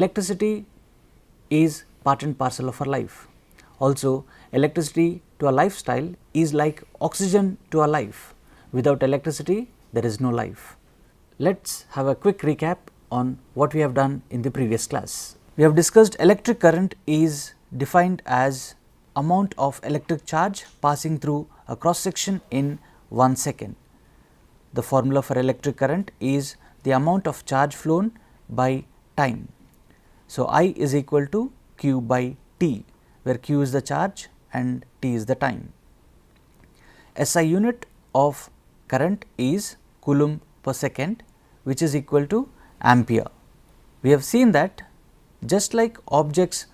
Electricity is part and parcel of our life. Also, electricity to our lifestyle is like oxygen to our life. Without electricity, there is no life. Let's have a quick recap on what we have done in the previous class. We have discussed electric current is defined as amount of electric charge passing through a cross section in 1 second. The formula for electric current is the amount of charge flown by time. So, I is equal to Q by T, where Q is the charge and T is the time. SI unit of current is coulomb per second, which is equal to ampere. We have seen that just like objects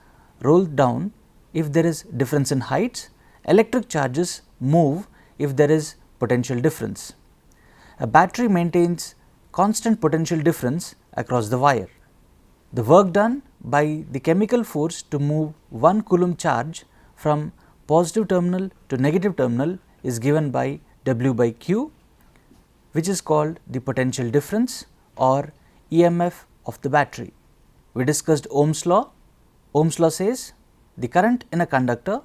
roll down if there is difference in heights, electric charges move if there is potential difference. A battery maintains constant potential difference across the wire. The work done by the chemical force to move 1 coulomb charge from positive terminal to negative terminal is given by W by Q, which is called the potential difference or EMF of the battery. We discussed Ohm's law. Ohm's law says the current in a conductor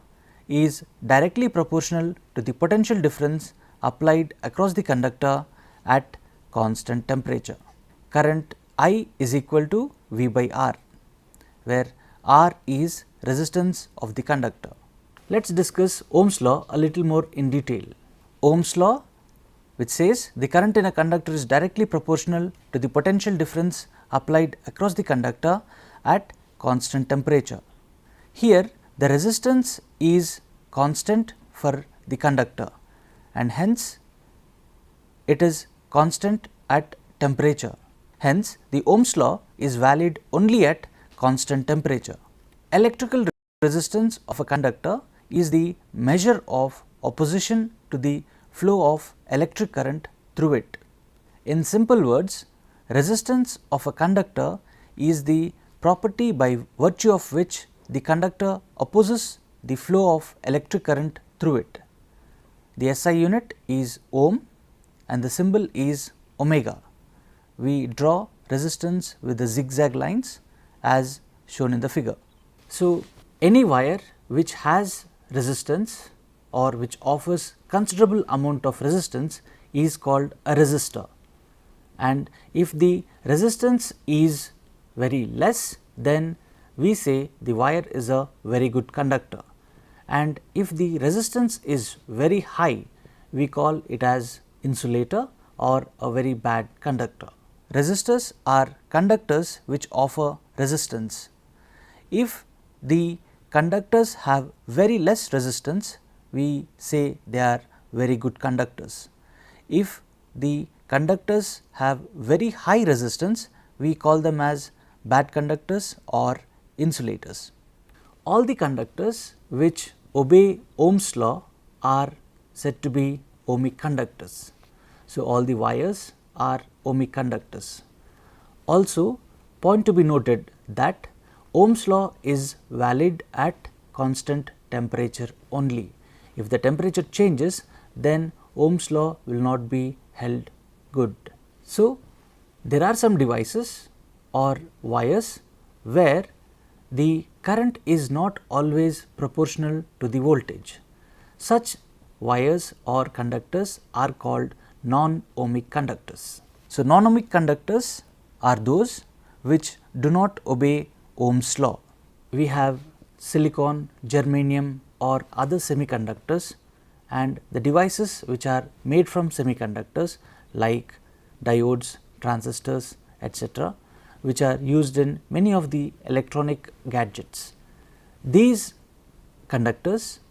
is directly proportional to the potential difference applied across the conductor at constant temperature. Current I is equal to V by R, where R is resistance of the conductor. Let us discuss Ohm's law a little more in detail. Ohm's law, which says the current in a conductor is directly proportional to the potential difference applied across the conductor at constant temperature. Here the resistance is constant for the conductor and hence it is constant at temperature. Hence, the Ohm's law is valid only at constant temperature. Electrical resistance of a conductor is the measure of opposition to the flow of electric current through it. In simple words, resistance of a conductor is the property by virtue of which the conductor opposes the flow of electric current through it. The SI unit is ohm and the symbol is omega. We draw resistance with the zigzag lines as shown in the figure. So, any wire which has resistance or which offers considerable amount of resistance is called a resistor, and if the resistance is very less, then we say the wire is a very good conductor, and if the resistance is very high, we call it as insulator or a very bad conductor. Resistors are conductors which offer resistance. If the conductors have very less resistance, we say they are very good conductors. If the conductors have very high resistance, we call them as bad conductors or insulators. All the conductors which obey Ohm's law are said to be ohmic conductors. So, all the wires are ohmic conductors. Also, point to be noted that Ohm's law is valid at constant temperature only. If the temperature changes, then Ohm's law will not be held good. So, there are some devices or wires where the current is not always proportional to the voltage. Such wires or conductors are called non-ohmic conductors. So, non-ohmic conductors are those which do not obey Ohm's law. We have silicon, germanium or other semiconductors, and the devices which are made from semiconductors like diodes, transistors, etc., which are used in many of the electronic gadgets. These conductors,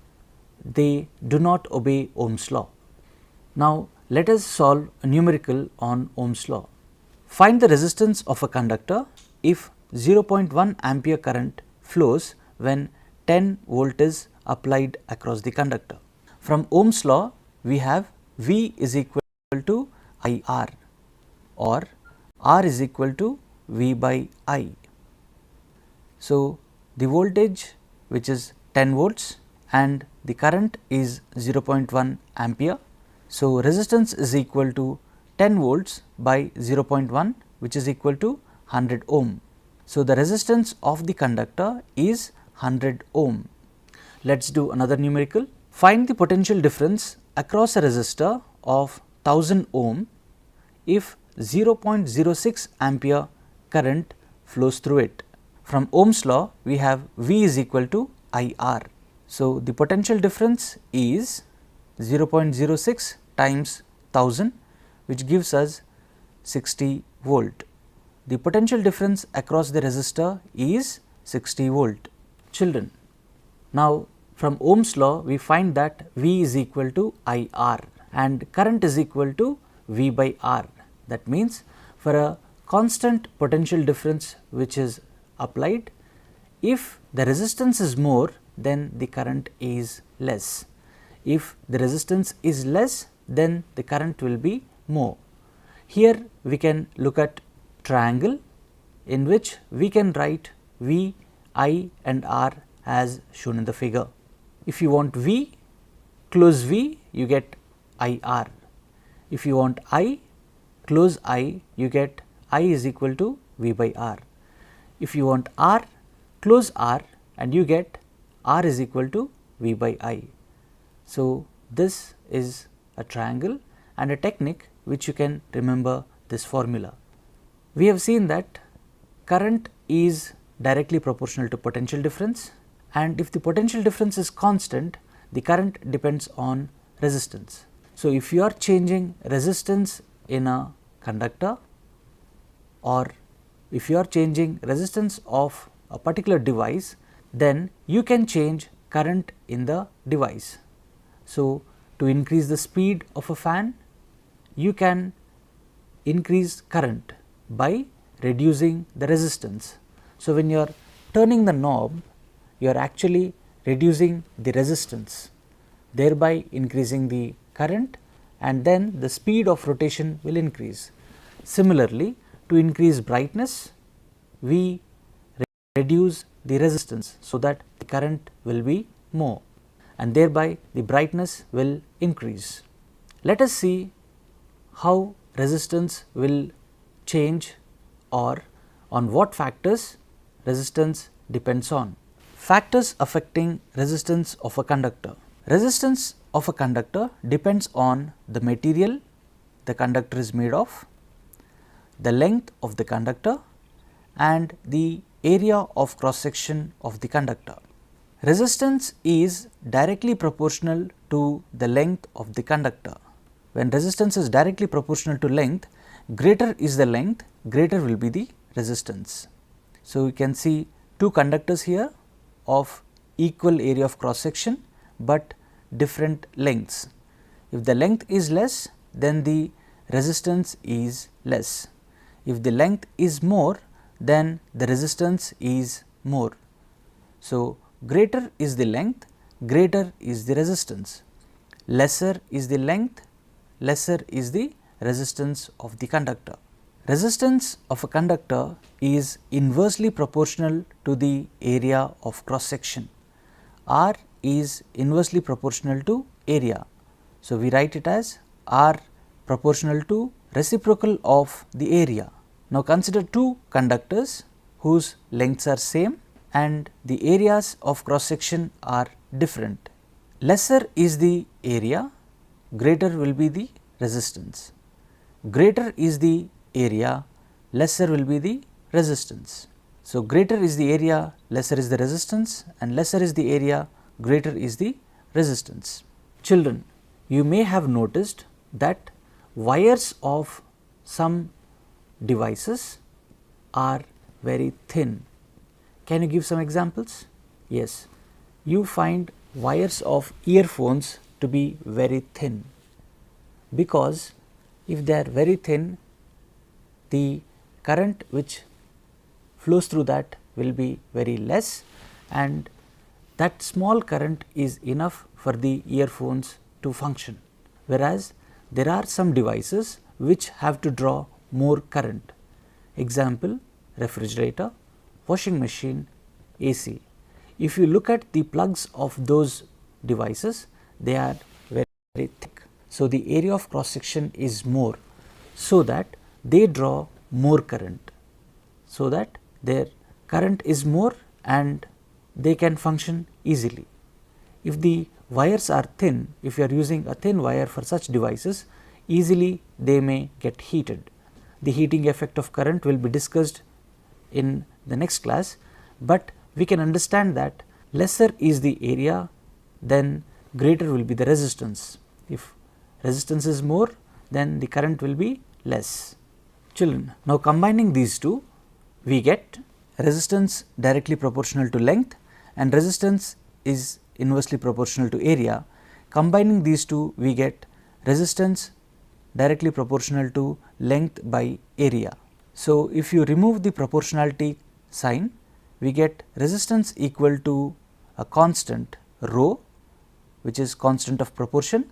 they do not obey Ohm's law. Now, let us solve a numerical on Ohm's law. Find the resistance of a conductor if 0.1 ampere current flows when 10 volt is applied across the conductor. From Ohm's law, we have V is equal to IR or R is equal to V by I. So, the voltage which is 10 volts and the current is 0.1 ampere. So, resistance is equal to 10 volts by 0.1, which is equal to 100 ohm. So, the resistance of the conductor is 100 ohm. Let us do another numerical. Find the potential difference across a resistor of 1000 ohm if 0.06 ampere current flows through it. From Ohm's law, we have V is equal to IR. So, the potential difference is 0.06 times 1000, which gives us 60 volt. The potential difference across the resistor is 60 volt. Children, now from Ohm's law we find that V is equal to IR and current is equal to V by R. That means, for a constant potential difference which is applied, if the resistance is more, then the current is less. If the resistance is less, then the current will be more. Here we can look at triangle in which we can write V, I and R as shown in the figure. If you want V, close V, you get IR. If you want I, close I, you get I is equal to V by R. If you want R, close R and you get R is equal to V by I. So, this is a triangle and a technique which you can remember this formula. We have seen that current is directly proportional to potential difference, and if the potential difference is constant, the current depends on resistance. So, if you are changing resistance in a conductor, or if you are changing resistance of a particular device, then you can change current in the device. So, to increase the speed of a fan, you can increase current by reducing the resistance. So, when you are turning the knob, you are actually reducing the resistance, thereby increasing the current, and then the speed of rotation will increase. Similarly, to increase brightness, we reduce the resistance so that the current will be more, and thereby the brightness will increase. Let us see how resistance will change, or on what factors resistance depends on. Factors affecting resistance of a conductor. Resistance of a conductor depends on the material the conductor is made of, the length of the conductor, and the area of cross section of the conductor. Resistance is directly proportional to the length of the conductor. When resistance is directly proportional to length, greater is the length, greater will be the resistance. So, we can see two conductors here of equal area of cross section, but different lengths. If the length is less, then the resistance is less. If the length is more, then the resistance is more. So, greater is the length, greater is the resistance. Lesser is the length, lesser is the resistance of the conductor. Resistance of a conductor is inversely proportional to the area of cross section. R is inversely proportional to area. So, we write it as R proportional to reciprocal of the area. Now, consider two conductors whose lengths are same and the areas of cross section are different. Lesser is the area, greater will be the resistance. Greater is the area, lesser will be the resistance. So, greater is the area, lesser is the resistance, and lesser is the area, greater is the resistance. Children, you may have noticed that wires of some devices are very thin. Can you give some examples? Yes, you find wires of earphones to be very thin, because if they are very thin, the current which flows through that will be very less, and that small current is enough for the earphones to function. Whereas, there are some devices which have to draw more current. Example, refrigerator, washing machine, AC. If you look at the plugs of those devices, they are very thick. So, the area of cross section is more, so that they draw more current, so that their current is more and they can function easily. If the wires are thin, if you are using a thin wire for such devices, easily they may get heated. The heating effect of current will be discussed in the next class, but we can understand that lesser is the area, then greater will be the resistance. If resistance is more, then the current will be less. Children, now combining these two, we get resistance directly proportional to length and resistance is inversely proportional to area. Combining these two, we get resistance directly proportional to length by area. So, if you remove the proportionality sign, we get resistance equal to a constant rho, which is constant of proportion.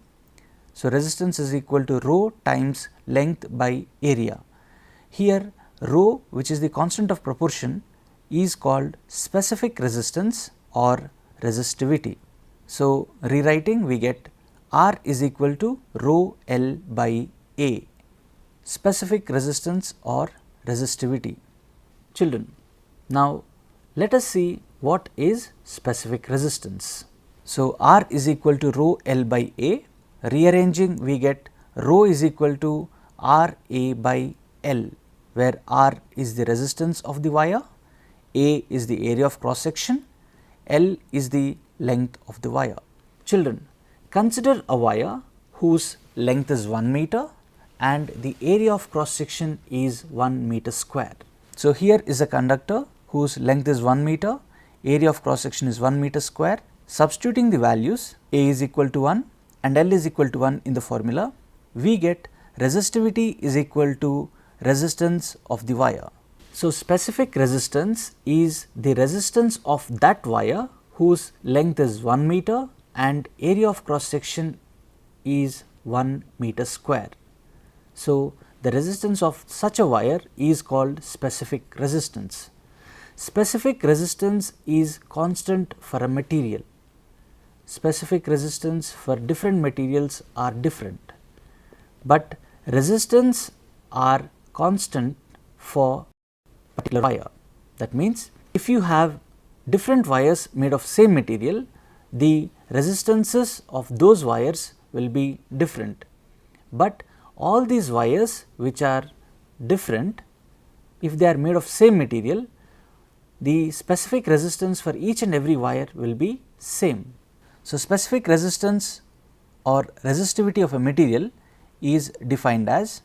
So, resistance is equal to rho times length by area. Here rho, which is the constant of proportion, is called specific resistance or resistivity. So, rewriting, we get R is equal to rho L by A, specific resistance or resistivity. Children, now let us see what is specific resistance. So, R is equal to rho L by A. Rearranging, we get rho is equal to R A by L, where R is the resistance of the wire, A is the area of cross section, L is the length of the wire. Children, consider a wire whose length is 1 meter and the area of cross section is 1 meter square. So, here is a conductor whose length is 1 meter, area of cross section is 1 meter square. Substituting the values A is equal to 1 and L is equal to 1 in the formula, we get resistivity is equal to resistance of the wire. So, specific resistance is the resistance of that wire whose length is 1 meter and area of cross section is 1 meter square. So, the resistance of such a wire is called specific resistance. Specific resistance is constant for a material. Specific resistance for different materials are different, but resistance are constant for particular wire. That means, if you have different wires made of same material, the resistances of those wires will be different, but all these wires which are different, if they are made of same material, the specific resistance for each and every wire will be same. So, specific resistance or resistivity of a material is defined as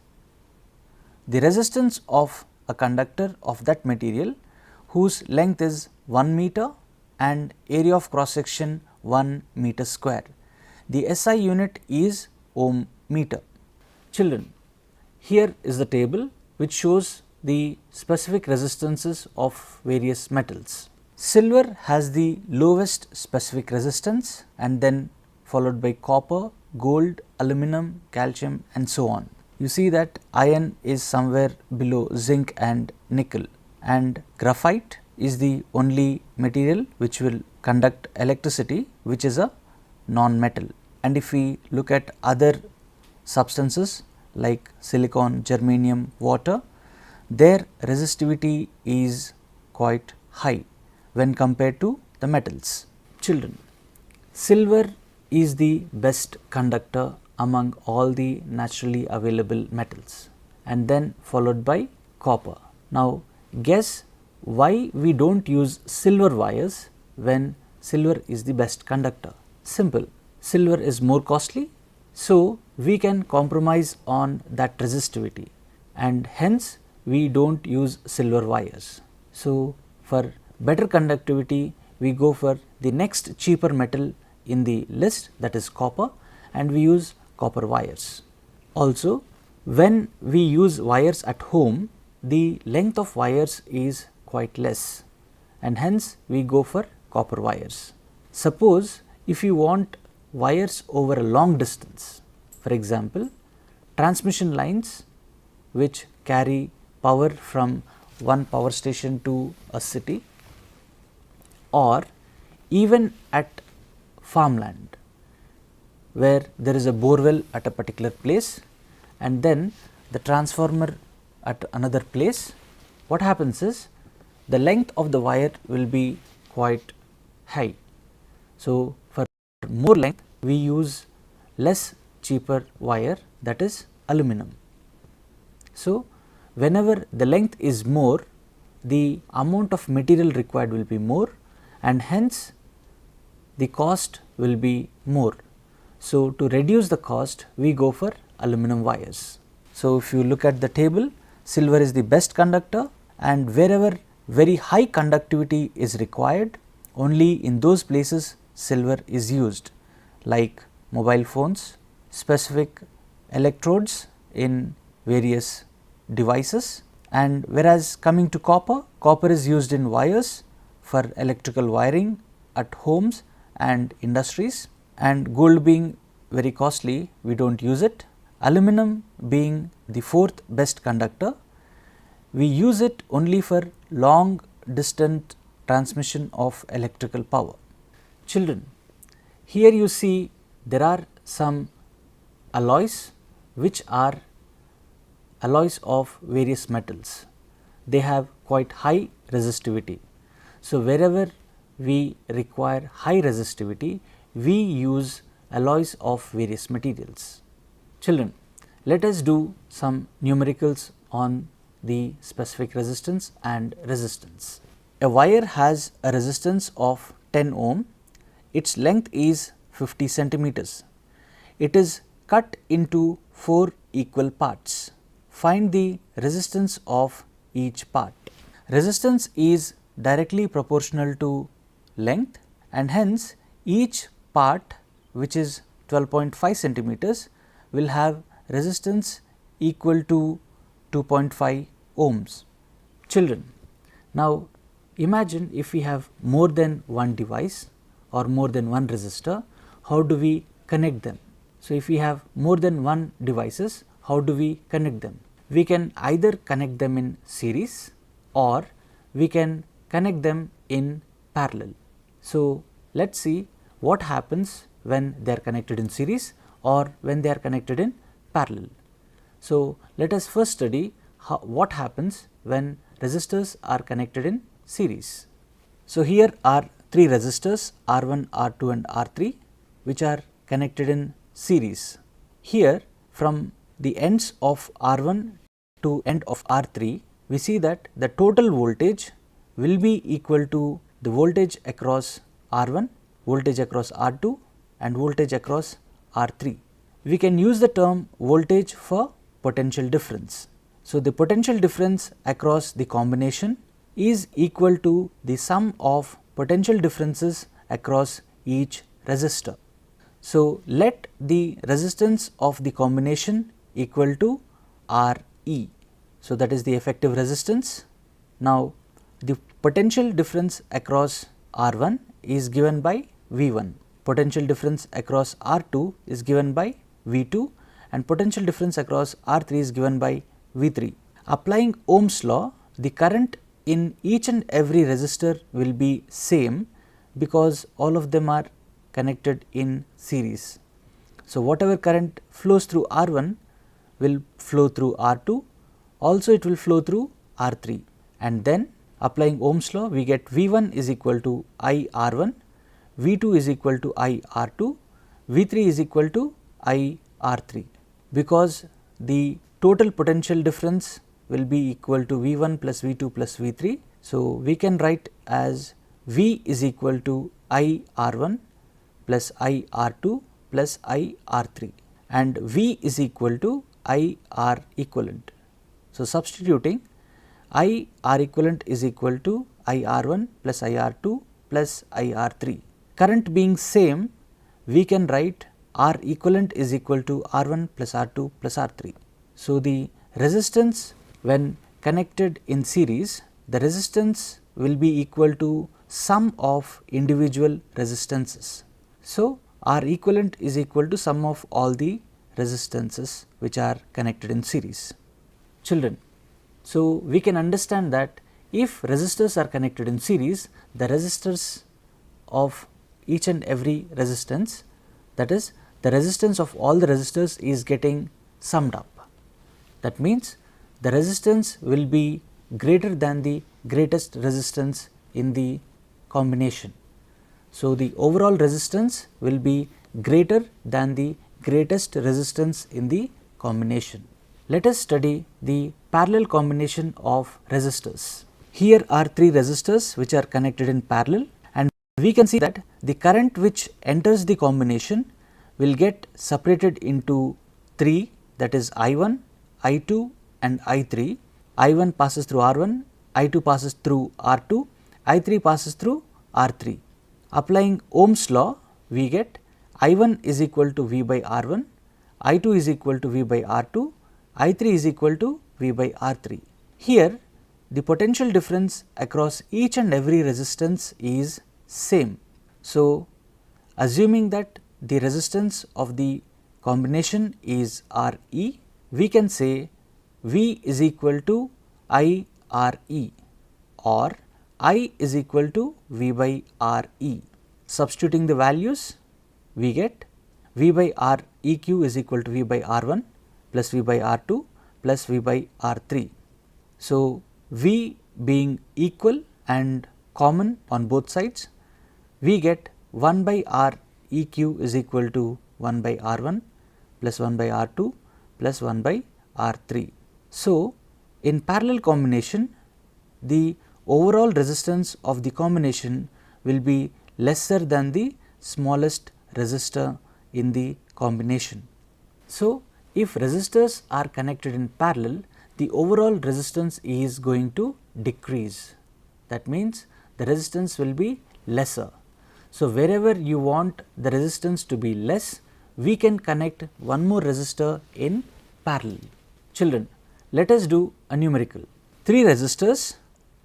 the resistance of a conductor of that material whose length is 1 meter and area of cross section 1 meter square. The SI unit is ohm meter. Children, here is the table which shows the specific resistances of various metals. Silver has the lowest specific resistance and then followed by copper, gold, aluminum, calcium and so on. You see that iron is somewhere below zinc and nickel, and graphite is the only material which will conduct electricity, which is a non-metal. And if we look at other substances like silicon, germanium, water, their resistivity is quite high when compared to the metals. Children, silver is the best conductor among all the naturally available metals and then followed by copper. Now, guess why we do not use silver wires when silver is the best conductor? Simple, silver is more costly, so we can compromise on that resistivity and hence we do not use silver wires. So, for better conductivity, we go for the next cheaper metal in the list, that is copper, and we use copper wires. Also, when we use wires at home, the length of wires is quite less and hence we go for copper wires. Suppose if you want wires over a long distance, for example, transmission lines which carry power from one power station to a city, or even at farmland where there is a borewell at a particular place and then the transformer at another place, what happens is the length of the wire will be quite high. So, for more length we use less cheaper wire, that is aluminum. So, whenever the length is more, the amount of material required will be more and hence the cost will be more. So, to reduce the cost we go for aluminum wires. So, if you look at the table, silver is the best conductor, and wherever very high conductivity is required, only in those places silver is used, like mobile phones, specific electrodes in various devices, and whereas coming to copper, copper is used in wires for electrical wiring at homes and industries, and gold being very costly we do not use it. Aluminum being the fourth best conductor, we use it only for long distance transmission of electrical power. Children, here you see there are some alloys which are alloys of various metals. They have quite high resistivity. So, wherever we require high resistivity, we use alloys of various materials. Children, let us do some numericals on the specific resistance and resistance. A wire has a resistance of 10 ohm, its length is 50 centimeters. It is cut into 4 equal parts. Find the resistance of each part. Resistance is directly proportional to length, and hence each part, which is 12.5 centimeters, will have resistance equal to 2.5 ohms. Children, now imagine if we have more than one device or more than one resistor, how do we connect them? So, if we have more than one devices, how do we connect them? We can either connect them in series or we can connect them in parallel. So, let us see what happens when they are connected in series or when they are connected in parallel. So, let us first study what happens when resistors are connected in series. So, here are 3 resistors R1, R2 and R3 which are connected in series. Here from the ends of R1 to end of R3, we see that the total voltage will be equal to the voltage across R1, voltage across R2 and voltage across R3. We can use the term voltage for potential difference. So, the potential difference across the combination is equal to the sum of potential differences across each resistor. So, let the resistance of the combination equal to Re. So, that is the effective resistance. Now, the potential difference across R1 is given by V1, potential difference across R2 is given by V2 and potential difference across R3 is given by V3. Applying Ohm's law, the current in each and every resistor will be same because all of them are connected in series. So, whatever current flows through R1 will flow through R2, also it will flow through R3, and then applying Ohm's law we get V1 is equal to I R1, V2 is equal to I R2, V3 is equal to I R3, because the total potential difference will be equal to V1 plus V2 plus V3. So, we can write as V is equal to I R1 plus I R2 plus I R3 and V is equal to I R equivalent. So, substituting I R equivalent is equal to I R1 plus I R2 plus I R3. Current being same, we can write R equivalent is equal to R1 plus R2 plus R3. So, the resistance when connected in series, the resistance will be equal to sum of individual resistances. So, R equivalent is equal to sum of all the resistances which are connected in series. Children, so we can understand that if resistors are connected in series, the resistors of each and every resistance, that is the resistance of all the resistors is getting summed up. That means, the resistance will be greater than the greatest resistance in the combination. So, the overall resistance will be greater than the greatest resistance in the combination. Let us study the parallel combination of resistors. Here are 3 resistors which are connected in parallel, and we can see that the current which enters the combination will get separated into 3, that is I1, I2 and I3. I1 passes through R1, I2 passes through R2, I3 passes through R3. Applying Ohm's law, we get I1 is equal to V by R1, I2 is equal to V by R2, I3 is equal to V by R3. Here the potential difference across each and every resistance is same. So, assuming that the resistance of the combination is Re, we can say V is equal to I Re or I is equal to V by Re. Substituting the values, we get V by Req is equal to V by R1 plus V by R2 plus V by R3. So, V being equal and common on both sides, we get 1 by Req is equal to 1 by R1 plus 1 by R2 plus 1 by R3. So, in parallel combination, the overall resistance of the combination will be lesser than the smallest resistor in the combination. So, if resistors are connected in parallel, the overall resistance is going to decrease. That means the resistance will be lesser. So, wherever you want the resistance to be less, we can connect one more resistor in parallel. Children, let us do a numerical. 3 resistors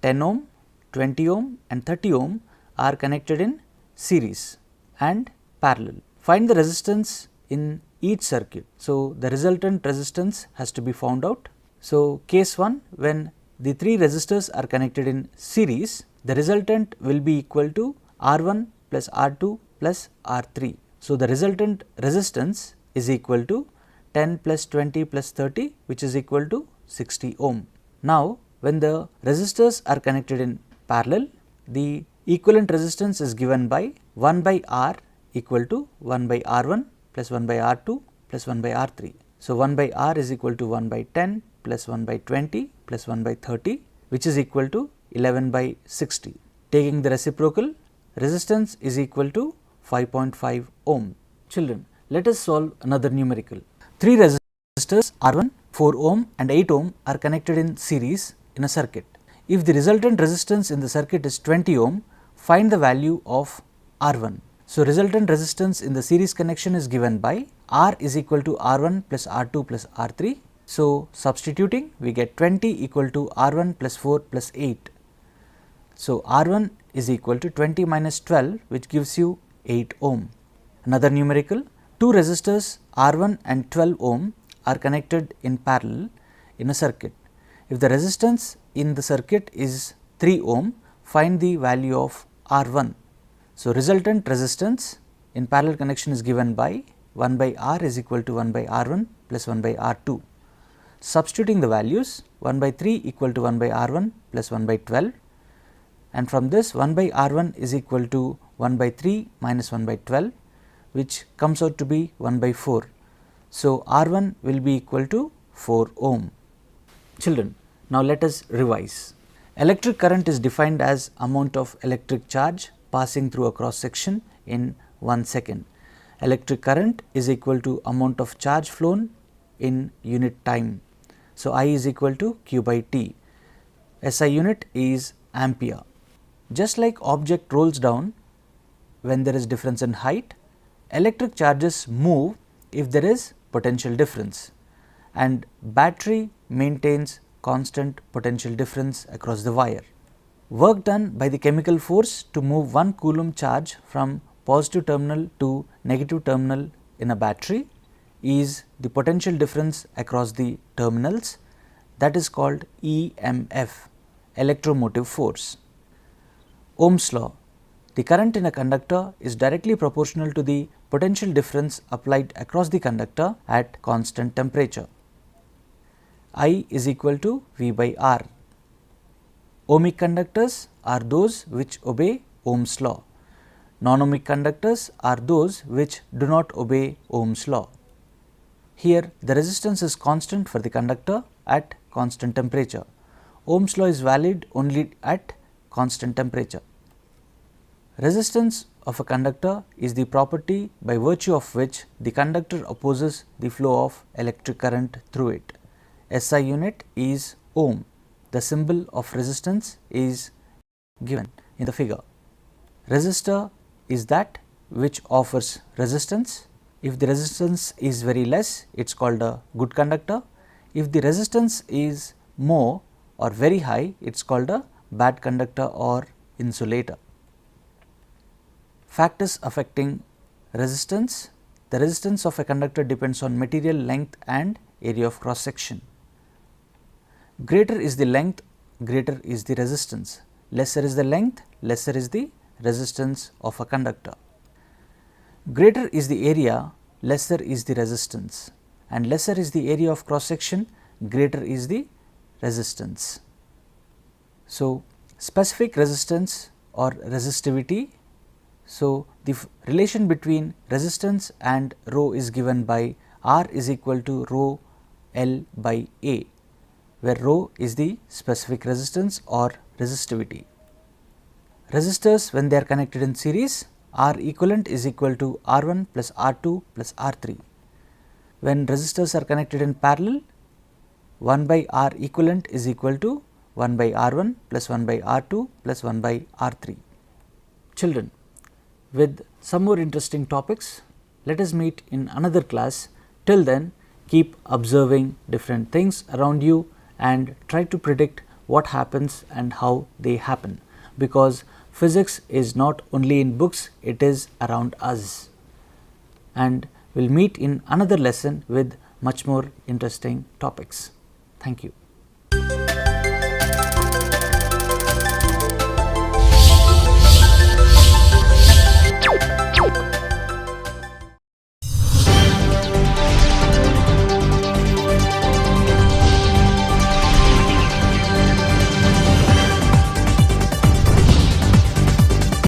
10 ohm, 20 ohm and 30 ohm are connected in series and parallel. Find the resistance in each circuit. So, the resultant resistance has to be found out. So, case 1, when the 3 resistors are connected in series, the resultant will be equal to R1 plus R2 plus R3. So, the resultant resistance is equal to 10 plus 20 plus 30, which is equal to 60 ohm. Now, when the resistors are connected in parallel, the equivalent resistance is given by 1 by R equal to 1 by R1 plus 1 by R2 plus 1 by R3. So, 1 by R is equal to 1 by 10 plus 1 by 20 plus 1 by 30, which is equal to 11 by 60. Taking the reciprocal, resistance is equal to 5.5 ohm. Children, let us solve another numerical. 3 resistors R1, 4 ohm and 8 ohm are connected in series in a circuit. If the resultant resistance in the circuit is 20 ohm, find the value of R1. So, resultant resistance in the series connection is given by R is equal to R1 plus R2 plus R3. So, substituting, we get 20 equal to R1 plus 4 plus 8. So, R1 is equal to 20 minus 12, which gives you 8 ohm. Another numerical, 2 resistors R1 and 12 ohm are connected in parallel in a circuit. If the resistance in the circuit is 3 ohm, find the value of R1. So, resultant resistance in parallel connection is given by 1 by R is equal to 1 by R1 plus 1 by R2. Substituting the values, 1 by 3 equal to 1 by R1 plus 1 by 12, and from this 1 by R1 is equal to 1 by 3 minus 1 by 12, which comes out to be 1 by 4. So, R1 will be equal to 4 ohm. Children, now let us revise. Electric current is defined as amount of electric charge passing through a cross section in 1 second. Electric current is equal to amount of charge flown in unit time. So, I is equal to Q by T. SI unit is ampere. Just like object rolls down when there is difference in height, electric charges move if there is potential difference, and battery maintains constant potential difference across the wire. Work done by the chemical force to move 1 coulomb charge from positive terminal to negative terminal in a battery is the potential difference across the terminals, that is called EMF, electromotive force. Ohm's law, the current in a conductor is directly proportional to the potential difference applied across the conductor at constant temperature. I is equal to V by R. Ohmic conductors are those which obey Ohm's law. Non-ohmic conductors are those which do not obey Ohm's law. Here the resistance is constant for the conductor at constant temperature. Ohm's law is valid only at constant temperature. Resistance of a conductor is the property by virtue of which the conductor opposes the flow of electric current through it. SI unit is ohm. The symbol of resistance is given in the figure. Resistor is that which offers resistance. If the resistance is very less, it is called a good conductor. If the resistance is more or very high, it is called a bad conductor or insulator. Factors affecting resistance. The resistance of a conductor depends on material length and area of cross section. Greater is the length, greater is the resistance. Lesser is the length, lesser is the resistance of a conductor. Greater is the area, lesser is the resistance, and lesser is the area of cross section, greater is the resistance. So, specific resistance or resistivity. So, the relation between resistance and rho is given by R is equal to rho L by A, where rho is the specific resistance or resistivity. Resistors, when they are connected in series, R equivalent is equal to R1 plus R2 plus R3. When resistors are connected in parallel, 1 by R equivalent is equal to 1 by R1 plus 1 by R2 plus 1 by R3. Children, with some more interesting topics, let us meet in another class. Till then, keep observing different things around you and try to predict what happens and how they happen, because physics is not only in books, it is around us. And we will meet in another lesson with much more interesting topics. Thank you.